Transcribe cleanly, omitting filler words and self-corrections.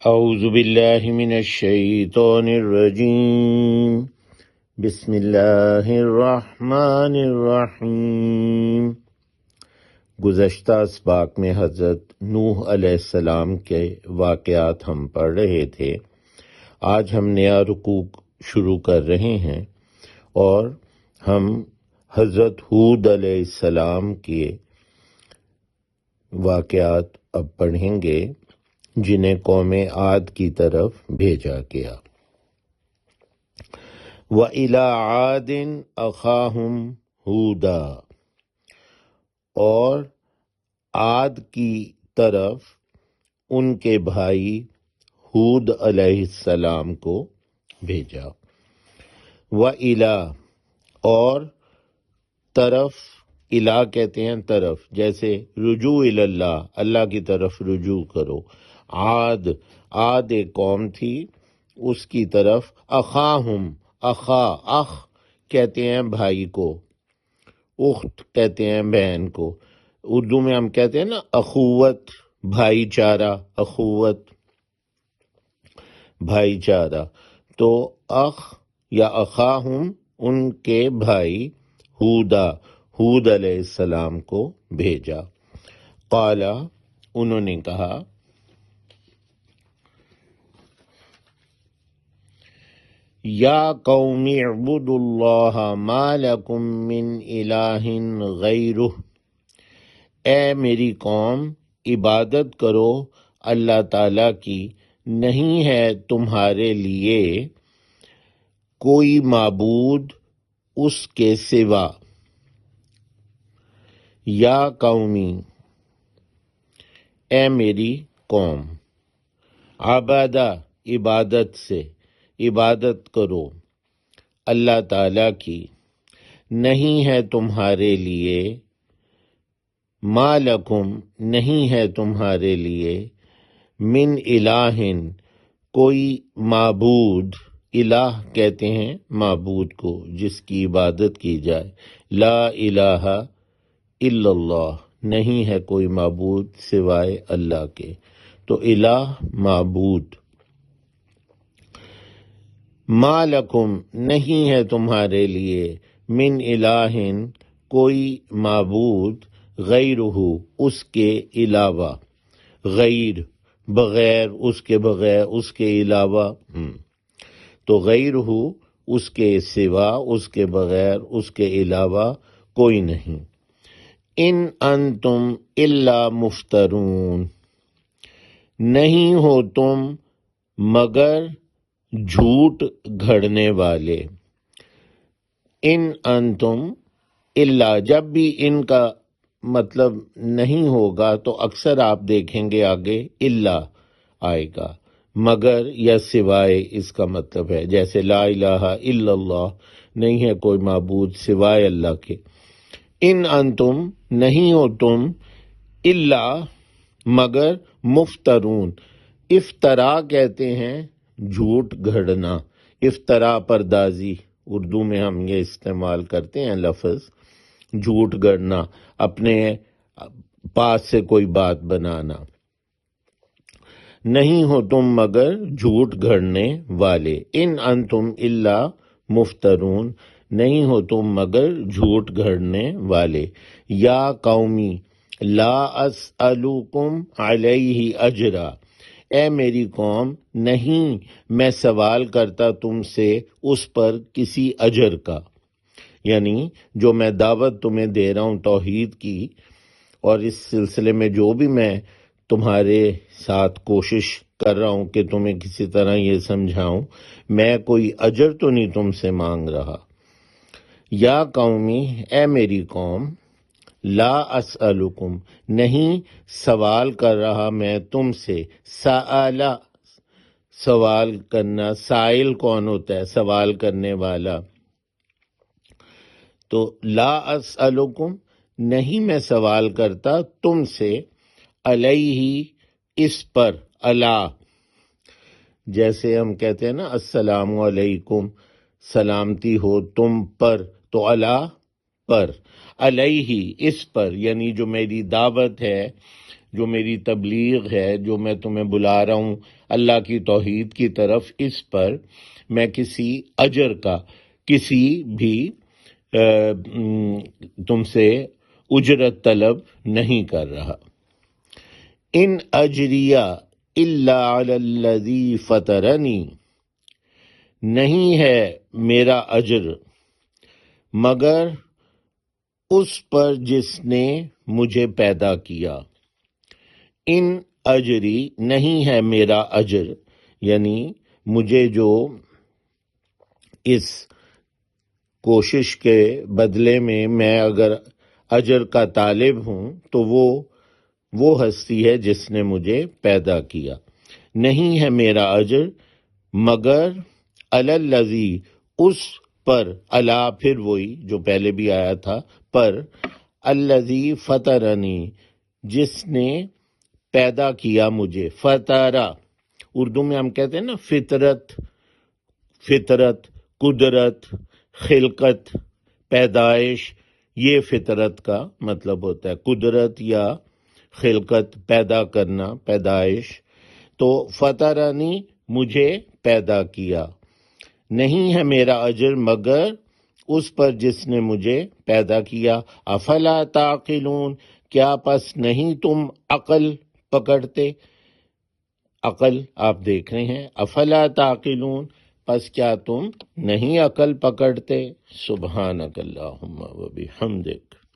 اعوذ باللہ من الشیطان الرجیم بسم اللہ الرحمن الرحیم۔ گزشتہ اسباق میں حضرت نوح علیہ السلام کے واقعات ہم پڑھ رہے تھے۔ آج ہم نیا رکوع شروع کر رہے ہیں اور ہم حضرت ہود علیہ السلام کے واقعات اب پڑھیں گے جنہیں قوم عاد کی طرف بھیجا گیا۔ وَإِلَىٰ عَادٍ أَخَاهُمْ هُودًا، اور عاد کی طرف ان کے بھائی ہود علیہ السلام کو بھیجا۔ وَإِلَىٰ، اور طرف، الہ کہتے ہیں طرف، جیسے رجوع اللہ، اللہ کی طرف رجوع کرو۔ عاد ایک قوم تھی، اس کی طرف اخاہم، اخ کہتے ہیں بھائی کو، اخت کہتے ہیں بہن کو۔ اردو میں ہم کہتے ہیں نا اخوت، بھائی چارہ، اخوت بھائی چارہ۔ تو اخ یا اخاہم ان کے بھائی ہود علیہ السلام کو بھیجا۔ قال، انہوں نے کہا، یا قوم اعبدوا اللہ ما لکم من الہ غیرہ، اے میری قوم عبادت کرو اللہ تعالیٰ کی، نہیں ہے تمہارے لیے کوئی معبود اس کے سوا۔ یا قومی، اے میری قوم، عبادہ، عبادت سے، عبادت کرو اللہ تعالیٰ کی، نہیں ہے تمہارے لیے، ما لکم، نہیں ہے تمہارے لیے، من الہ، کوئی معبود، الہ کہتے ہیں معبود کو جس کی عبادت کی جائے، لا الہ الا اللہ، نہیں ہے کوئی معبود سوائے اللہ کے، تو الہ معبود۔ ما لکم، نہیں ہے تمہارے لیے، من الہ، کوئی معبود، غیرہ، اس کے علاوہ، غیر بغیر، اس کے بغیر، اس کے علاوہ، تو غیرہ اس کے سوا، اس کے بغیر، اس کے علاوہ کوئی نہیں۔ ان انتم الا مفترون، نہیں ہو تم مگر جھوٹ گھڑنے والے۔ ان انتم الا، جب بھی ان کا مطلب نہیں ہوگا تو اکثر آپ دیکھیں گے آگے الا آئے گا، مگر یا سوائے اس کا مطلب ہے، جیسے لا الہ الا اللہ، نہیں ہے کوئی معبود سوائے اللہ کے۔ ان انتم، نہیں ہو تم، الا مگر، مفترون، افترا کہتے ہیں جھوٹ گھڑنا، افترا پردازی، اردو میں ہم یہ استعمال کرتے ہیں لفظ، جھوٹ گھڑنا، اپنے پاس سے کوئی بات بنانا۔ نہیں ہو تم مگر جھوٹ گھڑنے والے، ان انتم الا مفترون، نہیں ہو تم مگر جھوٹ گھڑنے والے۔ یا قومی لا اسألکم علیہ اجرا، اے میری قوم نہیں میں سوال کرتا تم سے اس پر کسی اجر کا، یعنی جو میں دعوت تمہیں دے رہا ہوں توحید کی، اور اس سلسلے میں جو بھی میں تمہارے ساتھ کوشش کر رہا ہوں کہ تمہیں کسی طرح یہ سمجھاؤں، میں کوئی اجر تو نہیں تم سے مانگ رہا۔ یا قومی، اے میری قوم، لا اسألکم، نہیں سوال کر رہا میں تم سے، سأل، سوال کرنا، سائل کون ہوتا ہے؟ سوال کرنے والا۔ تو لا اسألکم، نہیں میں سوال کرتا تم سے، علیہ، اس پر، اللہ، جیسے ہم کہتے ہیں نا السلام علیکم، سلامتی ہو تم پر، تو اللہ پر، علیہ، اس پر، یعنی جو میری دعوت ہے، جو میری تبلیغ ہے، جو میں تمہیں بلا رہا ہوں اللہ کی توحید کی طرف، اس پر میں کسی اجر کا، کسی بھی تم سے اجرت طلب نہیں کر رہا۔ ان اجریہ الا علی الذی فطرنی، نہیں ہے میرا اجر مگر اس پر جس نے مجھے پیدا کیا۔ ان اجری، نہیں ہے میرا اجر، یعنی مجھے جو اس کوشش کے بدلے میں اگر اجر کا طالب ہوں تو وہ ہستی ہے جس نے مجھے پیدا کیا۔ نہیں ہے میرا اجر مگر علی الذی، اس پر، علی پھر وہی جو پہلے بھی آیا تھا، پر، الذی فطرنی، جس نے پیدا کیا مجھے۔ فطرہ اردو میں ہم کہتے ہیں نا فطرت، فطرت، قدرت، خلقت، پیدائش، یہ فطرت کا مطلب ہوتا ہے، قدرت یا خلقت، پیدا کرنا، پیدائش۔ تو فطرنی، مجھے پیدا کیا۔ نہیں ہے میرا اجر مگر اس پر جس نے مجھے پیدا کیا۔ افلا تعقلون، کیا پس نہیں تم عقل پکڑتے؟ عقل آپ دیکھ رہے ہیں، افلا تعقلون، پس کیا تم نہیں عقل پکڑتے؟ سبحانک اللہم و بحمدک۔